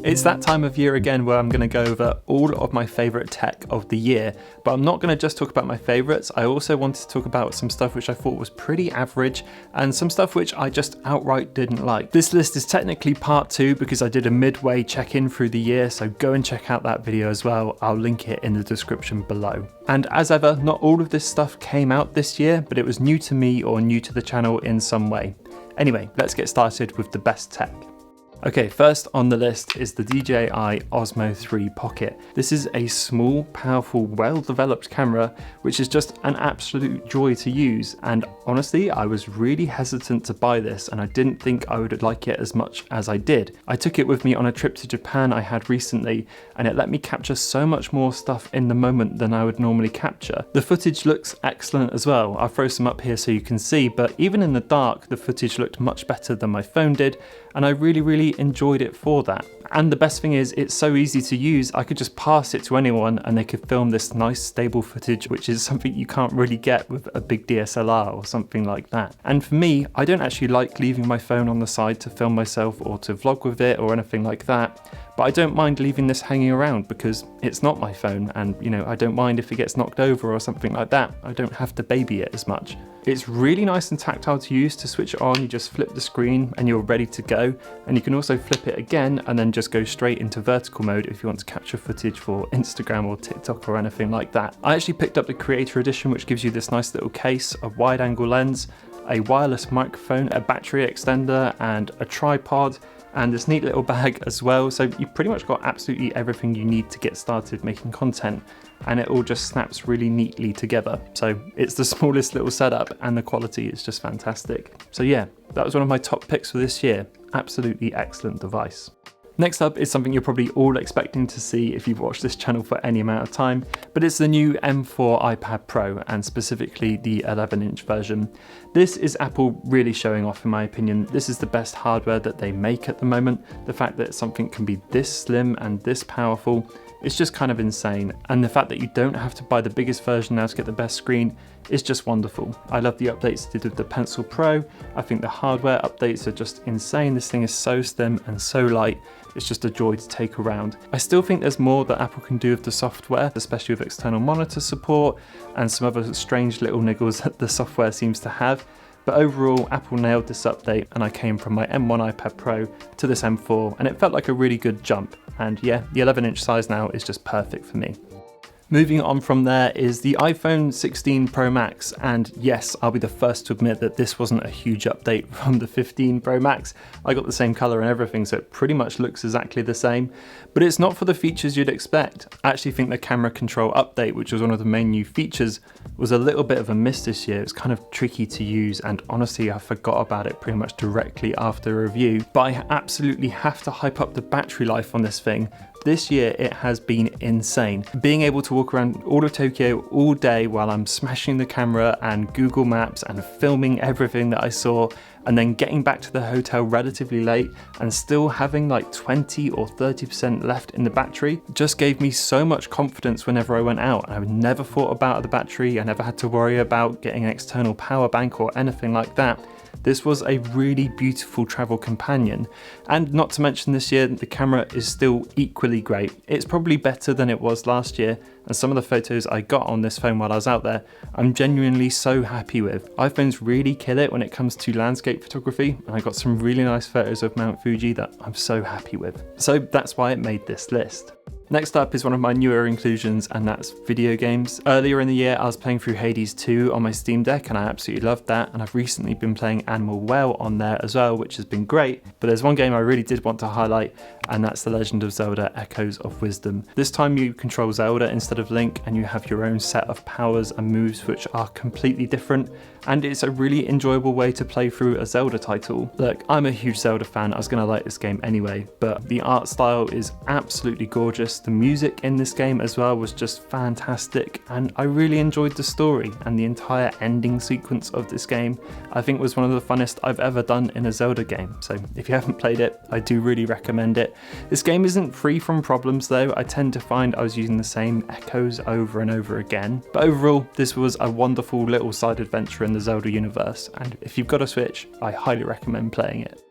It's that time of year again where I'm going to go over all of my favourite tech of the year, but I'm not going to just talk about my favourites. I also wanted to talk about some stuff which I thought was pretty average and some stuff which I just outright didn't like. This list is technically part 2 because I did a midway check-in through the year, so go and check out that video as well. I'll link it in the description below. And as ever, not all of this stuff came out this year, but it was new to me or new to the channel in some way. Anyway, let's get started with the best tech. Okay, first on the list is the DJI Osmo 3 Pocket. This is a small, powerful, well-developed camera, which is just an absolute joy to use. And honestly, I was really hesitant to buy this and I didn't think I would like it as much as I did. I took it with me on a trip to Japan I had recently, and it let me capture so much more stuff in the moment than I would normally capture. The footage looks excellent as well. I'll throw some up here so you can see, but even in the dark, the footage looked much better than my phone did, and I really enjoyed it for that. And the best thing is, it's so easy to use. I could just pass it to anyone and they could film this nice stable footage, which is something you can't really get with a big DSLR or something like that. And for me, I don't actually like leaving my phone on the side to film myself or to vlog with it or anything like that. But I don't mind leaving this hanging around because it's not my phone, and I don't mind if it gets knocked over or something like that. I don't have to baby it as much. It's really nice and tactile to use. To switch it on, you just flip the screen and you're ready to go. And you can also flip it again and then just go straight into vertical mode if you want to capture footage for Instagram or TikTok or anything like that. I actually picked up the Creator Edition, which gives you this nice little case, a wide angle lens, a wireless microphone, a battery extender and a tripod, and this neat little bag as well. So you've pretty much got absolutely everything you need to get started making content, and it all just snaps really neatly together. So it's the smallest little setup and the quality is just fantastic. So yeah, that was one of my top picks for this year. Absolutely excellent device. Next up is something you're probably all expecting to see if you've watched this channel for any amount of time, but it's the new M4 iPad Pro, and specifically the 11-inch version. This is Apple really showing off, in my opinion. This is the best hardware that they make at the moment. The fact that something can be this slim and this powerful, it's just kind of insane. And the fact that you don't have to buy the biggest version now to get the best screen is just wonderful. I love the updates they did with the Pencil Pro. I think the hardware updates are just insane. This thing is so slim and so light. It's just a joy to take around. I still think there's more that Apple can do with the software, especially with external monitor support and some other strange little niggles that the software seems to have. But overall, Apple nailed this update, and I came from my M1 iPad Pro to this M4, and it felt like a really good jump. And yeah, the 11-inch size now is just perfect for me. Moving on from there is the iPhone 16 Pro Max, and yes, I'll be the first to admit that this wasn't a huge update from the 15 Pro Max. I got the same color and everything, so it pretty much looks exactly the same, but it's not for the features you'd expect. I actually think the camera control update, which was one of the main new features, was a little bit of a miss this year. It's kind of tricky to use, and honestly, I forgot about it pretty much directly after a review, but I absolutely have to hype up the battery life on this thing. This year it has been insane. Being able to walk around all of Tokyo all day while I'm smashing the camera and Google Maps and filming everything that I saw, and then getting back to the hotel relatively late and still having like 20 or 30% left in the battery just gave me so much confidence whenever I went out. I never thought about the battery. I never had to worry about getting an external power bank or anything like that. This was a really beautiful travel companion, and not to mention this year, the camera is still equally great. It's probably better than it was last year, and some of the photos I got on this phone while I was out there, I'm genuinely so happy with. iPhones really kill it when it comes to landscape photography, and I got some really nice photos of Mount Fuji that I'm so happy with. So that's why it made this list. Next up is one of my newer inclusions, and that's video games. Earlier in the year, I was playing through Hades 2 on my Steam Deck, and I absolutely loved that. And I've recently been playing Animal Well on there as well, which has been great. But there's one game I really did want to highlight, and that's The Legend of Zelda: Echoes of Wisdom. This time you control Zelda instead of Link, and you have your own set of powers and moves which are completely different. And it's a really enjoyable way to play through a Zelda title. Look, I'm a huge Zelda fan, I was going to like this game anyway, but the art style is absolutely gorgeous. The music in this game as well was just fantastic, and I really enjoyed the story, and the entire ending sequence of this game I think was one of the funnest I've ever done in a Zelda game. So if you haven't played it, I do really recommend it. This game isn't free from problems though. I tend to find I was using the same echoes over and over again, but overall this was a wonderful little side adventure in the Zelda universe, and if you've got a Switch, I highly recommend playing it.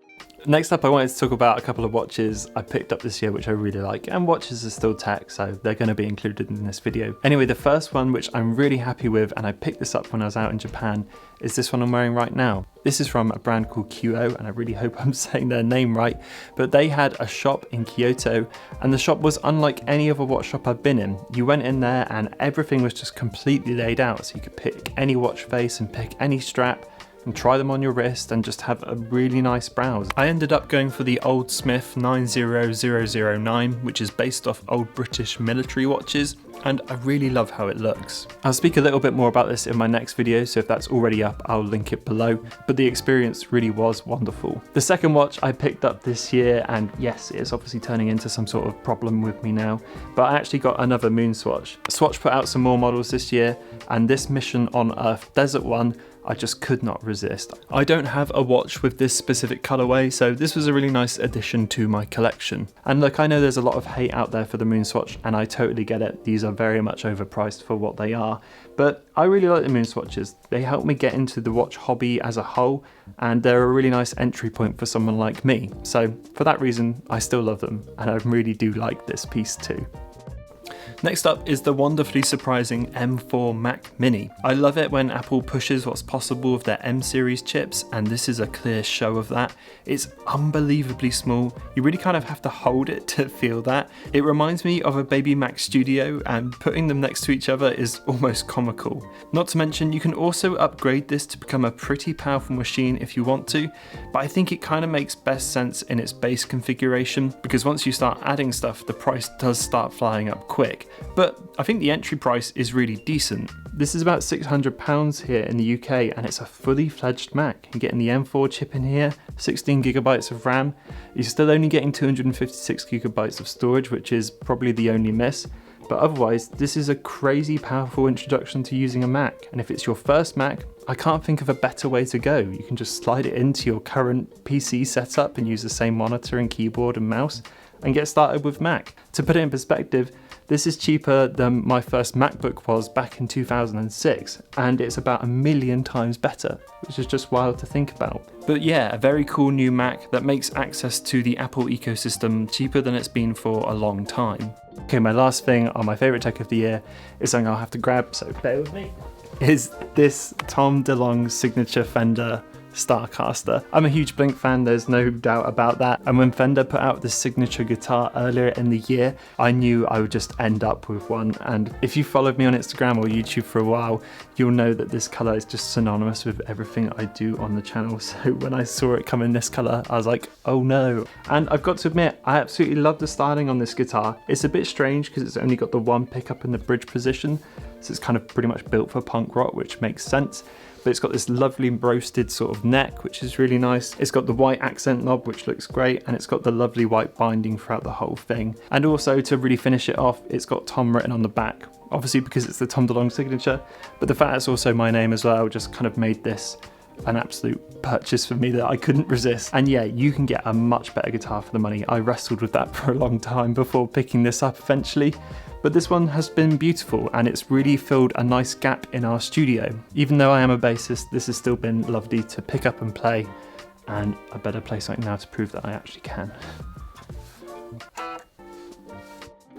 Next up, I wanted to talk about a couple of watches I picked up this year which I really like, and watches are still tech, so they're going to be included in this video. Anyway, the first one which I'm really happy with, and I picked this up when I was out in Japan, is this one I'm wearing right now. This is from a brand called QO, and I really hope I'm saying their name right, but they had a shop in Kyoto, and the shop was unlike any other watch shop I've been in. You went in there and everything was just completely laid out, so you could pick any watch face and pick any strap and try them on your wrist and just have a really nice browse. I ended up going for the Old Smith 90009, which is based off old British military watches, and I really love how it looks. I'll speak a little bit more about this in my next video, so if that's already up, I'll link it below, but the experience really was wonderful. The second watch I picked up this year, and yes, it's obviously turning into some sort of problem with me now, but I actually got another Moon Swatch. Swatch put out some more models this year, and this Mission on Earth Desert one I just could not resist. I don't have a watch with this specific colorway, so this was a really nice addition to my collection. And look, I know there's a lot of hate out there for the Moon Swatch, and I totally get it. These are very much overpriced for what they are, but I really like the Moon Swatches. They help me get into the watch hobby as a whole, and they're a really nice entry point for someone like me. So for that reason, I still love them, and I really do like this piece too. Next up is the wonderfully surprising M4 Mac Mini. I love it when Apple pushes what's possible with their M series chips, and this is a clear show of that. It's unbelievably small. You really kind of have to hold it to feel that. It reminds me of a baby Mac Studio, and putting them next to each other is almost comical. Not to mention, you can also upgrade this to become a pretty powerful machine if you want to, but I think it kind of makes best sense in its base configuration, because once you start adding stuff, the price does start flying up quick. But I think the entry price is really decent. This is about £600 here in the UK, and it's a fully fledged Mac. You're getting the M4 chip in here, 16 gigabytes of RAM. You're still only getting 256 gigabytes of storage, which is probably the only miss. But otherwise, this is a crazy powerful introduction to using a Mac. And if it's your first Mac, I can't think of a better way to go. You can just slide it into your current PC setup and use the same monitor and keyboard and mouse and get started with Mac. To put it in perspective, this is cheaper than my first MacBook was back in 2006, and it's about 1,000,000 times better, which is just wild to think about. But yeah, a very cool new Mac that makes access to the Apple ecosystem cheaper than it's been for a long time. Okay, my last thing on my favorite tech of the year is something I'll have to grab, so bear with me, is this Tom DeLonge signature Fender Starcaster. I'm a huge Blink fan, there's no doubt about that, and when Fender put out this signature guitar earlier in the year, I knew I would just end up with one. And if you followed me on Instagram or YouTube for a while, you'll know that this colour is just synonymous with everything I do on the channel. So when I saw it come in this colour, I was like, oh no. And I've got to admit, I absolutely love the styling on this guitar. It's a bit strange because it's only got the one pickup in the bridge position, so it's kind of pretty much built for punk rock, which makes sense. But it's got this lovely roasted sort of neck, which is really nice. It's got the white accent knob, which looks great, and it's got the lovely white binding throughout the whole thing. And also, to really finish it off, it's got Tom written on the back, obviously because it's the Tom DeLonge signature, but the fact it's also my name as well just kind of made this an absolute purchase for me that I couldn't resist. And yeah, you can get a much better guitar for the money. I wrestled with that for a long time before picking this up eventually. But this one has been beautiful, and it's really filled a nice gap in our studio. Even though I am a bassist, this has still been lovely to pick up and play, and I better play something now to prove that I actually can.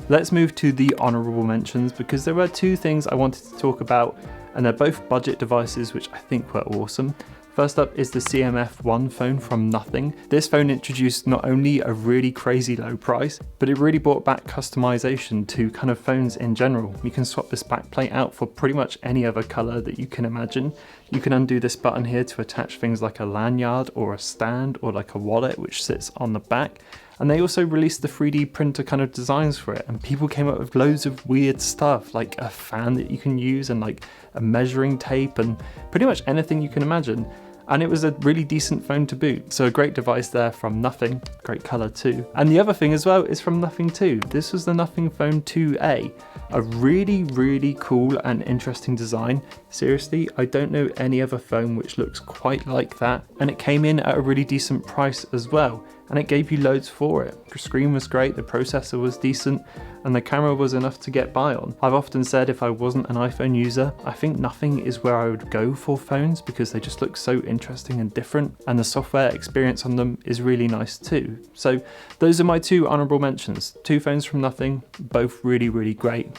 Let's move to the honourable mentions, because there were two things I wanted to talk about, and they're both budget devices which I think were awesome. First up is the CMF-1 phone from Nothing. This phone introduced not only a really crazy low price, but it really brought back customization to kind of phones in general. You can swap this backplate out for pretty much any other color that you can imagine. You can undo this button here to attach things like a lanyard or a stand or like a wallet which sits on the back. And they also released the 3D printer kind of designs for it, and people came up with loads of weird stuff like a fan that you can use and like a measuring tape and pretty much anything you can imagine. And it was a really decent phone to boot. So a great device there from Nothing, great color too. And the other thing as well is from Nothing too. This was the Nothing Phone 2A, a really, really cool and interesting design. Seriously, I don't know any other phone which looks quite like that. And it came in at a really decent price as well. and it gave you loads for it. The screen was great, the processor was decent, and the camera was enough to get by on. I've often said if I wasn't an iPhone user, I think nothing is where I would go for phones because they just look so interesting and different, and the software experience on them is really nice too. So those are my two honourable mentions. Two phones from nothing, both really, really great.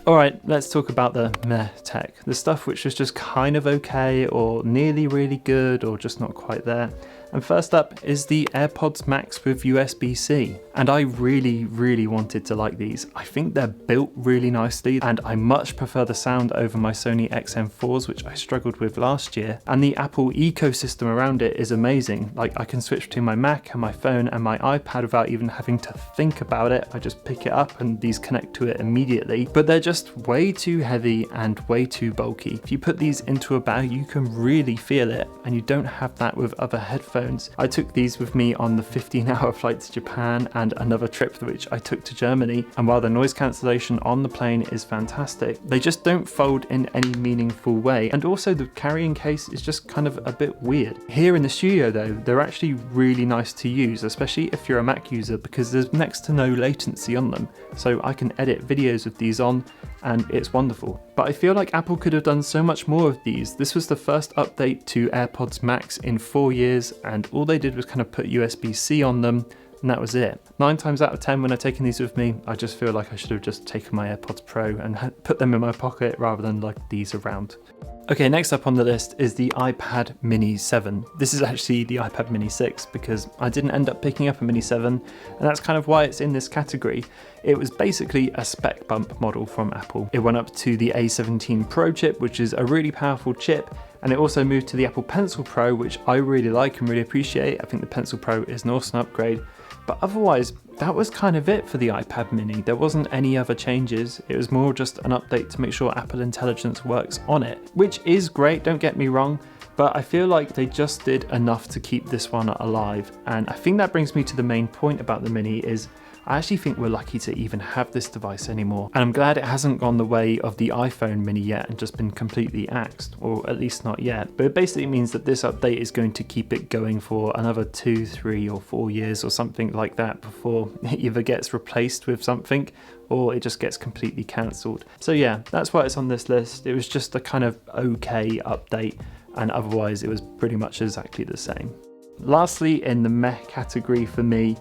Alright, let's talk about the meh tech. The stuff which was just kind of okay, or nearly really good, or just not quite there. And first up is the AirPods Max with USB-C. And I really, really wanted to like these. I think they're built really nicely, and I much prefer the sound over my Sony XM4s, which I struggled with last year. And the Apple ecosystem around it is amazing. Like, I can switch between my Mac and my phone and my iPad without even having to think about it. I just pick it up and these connect to it immediately. But they're just way too heavy and way too bulky. If you put these into a bag, you can really feel it, and you don't have that with other headphones. I took these with me on the 15-hour flight to Japan and another trip which I took to Germany, and while the noise cancellation on the plane is fantastic, they just don't fold in any meaningful way, and also the carrying case is just kind of a bit weird. Here in the studio though, they're actually really nice to use, especially if you're a Mac user, because there's next to no latency on them, so I can edit videos with these on, and it's wonderful. But I feel like Apple could have done so much more of these. This was the first update to AirPods Max in 4 years, and all they did was kind of put USB-C on them, and that was it. 9 times out of 10 when I've taken these with me, I just feel like I should have just taken my AirPods Pro and put them in my pocket rather than like these around. Okay, next up on the list is the iPad Mini 7. This is actually the iPad Mini 6 because I didn't end up picking up a Mini 7, and that's kind of why it's in this category. It was basically a spec bump model from Apple. It went up to the A17 Pro chip, which is a really powerful chip, and it also moved to the Apple Pencil Pro, which I really like and really appreciate. I think the Pencil Pro is an awesome upgrade. But otherwise, that was kind of it for the iPad Mini. There wasn't any other changes. It was more just an update to make sure Apple Intelligence works on it, which is great, don't get me wrong, but I feel like they just did enough to keep this one alive. And I think that brings me to the main point about the Mini is I actually think we're lucky to even have this device anymore. And I'm glad it hasn't gone the way of the iPhone Mini yet and just been completely axed, or at least not yet. But it basically means that this update is going to keep it going for another 2, 3 or 4 years or something like that before it either gets replaced with something or it just gets completely cancelled. So yeah, that's why it's on this list. It was just a kind of okay update, and otherwise it was pretty much exactly the same. Lastly, in the meh category for me,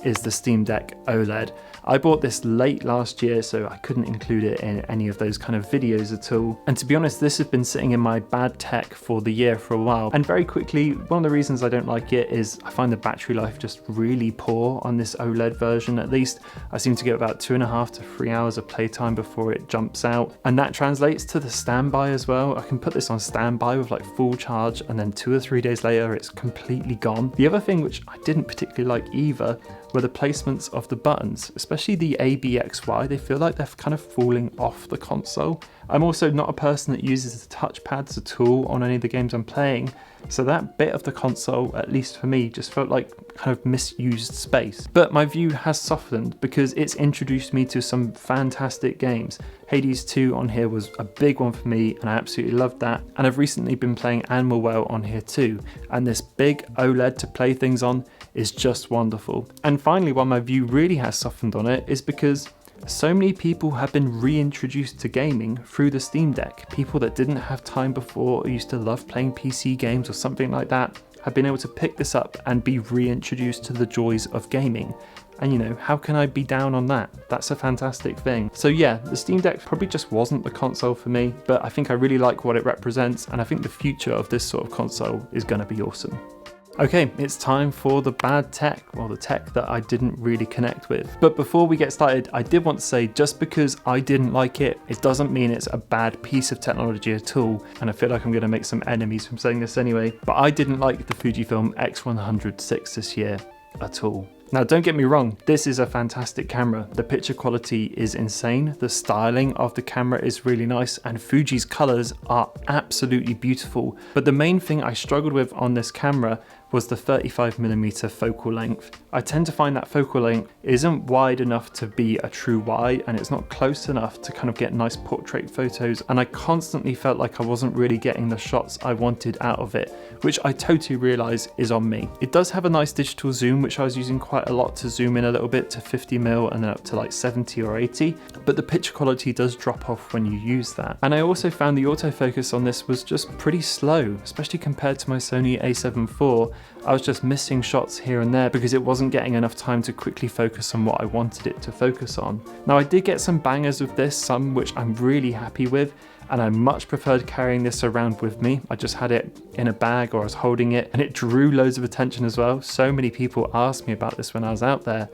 is the Steam Deck OLED. I bought this late last year, so I couldn't include it in any of those kind of videos at all. And to be honest, this has been sitting in my bad tech for the year for a while. And very quickly, one of the reasons I don't like it is I find the battery life just really poor on this OLED version. At least I seem to get about 2.5 to 3 hours of playtime before it jumps out. And that translates to the standby as well. I can put this on standby with like full charge, and then 2 or 3 days later, it's completely gone. The other thing which I didn't particularly like either were the placements of the buttons, especially the A, B, X, Y. They feel like they're kind of falling off the console. I'm also not a person that uses the touchpads at all on any of the games I'm playing, so that bit of the console, at least for me, just felt like kind of misused space. But my view has softened because it's introduced me to some fantastic games. Hades 2 on here was a big one for me, and I absolutely loved that. And I've recently been playing Animal Well on here too, and this big OLED to play things on is just wonderful. And finally, why my view really has softened on it is because so many people have been reintroduced to gaming through the Steam Deck. People that didn't have time before or used to love playing PC games or something like that have been able to pick this up and be reintroduced to the joys of gaming. And you know, how can I be down on that? That's a fantastic thing. So yeah, the Steam Deck probably just wasn't the console for me, but I think I really like what it represents, and I think the future of this sort of console is going to be awesome. Okay, it's time for the bad tech, or the tech that I didn't really connect with. But before we get started, I did want to say, just because I didn't like it, it doesn't mean it's a bad piece of technology at all. And I feel like I'm going to make some enemies from saying this anyway, but I didn't like the Fujifilm X100 this year at all. Now, don't get me wrong, this is a fantastic camera. The picture quality is insane, the styling of the camera is really nice, and Fuji's colors are absolutely beautiful. But the main thing I struggled with on this camera was the 35mm focal length. I tend to find that focal length isn't wide enough to be a true wide, and it's not close enough to kind of get nice portrait photos, and I constantly felt like I wasn't really getting the shots I wanted out of it, which I totally realise is on me. It does have a nice digital zoom, which I was using quite a lot to zoom in a little bit to 50mm and then up to like 70 or 80, but the picture quality does drop off when you use that. And I also found the autofocus on this was just pretty slow, especially compared to my Sony a7 IV. I was just missing shots here and there because it wasn't getting enough time to quickly focus on what I wanted it to focus on. Now I did get some bangers with this, some which I'm really happy with, and I much preferred carrying this around with me. I just had it in a bag, or I was holding it, and it drew loads of attention as well. So many people asked me about this when I was out there.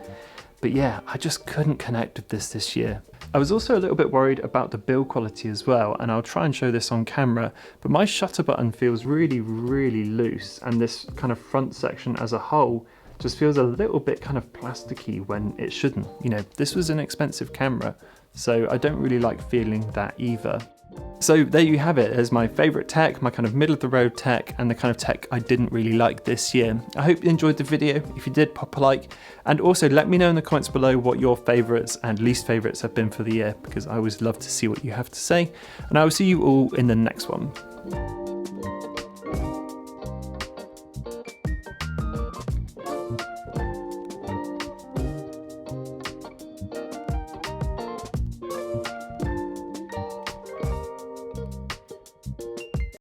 But yeah, I just couldn't connect with this year. I was also a little bit worried about the build quality as well, and I'll try and show this on camera, but my shutter button feels really loose, and this kind of front section as a whole just feels a little bit kind of plasticky when it shouldn't. You know, this was an expensive camera, so I don't really like feeling that either. So there you have it. There's my favourite tech, my kind of middle of the road tech, and the kind of tech I didn't really like this year. I hope you enjoyed the video. If you did, pop a like, and also let me know in the comments below what your favourites and least favourites have been for the year, because I always love to see what you have to say, and I will see you all in the next one.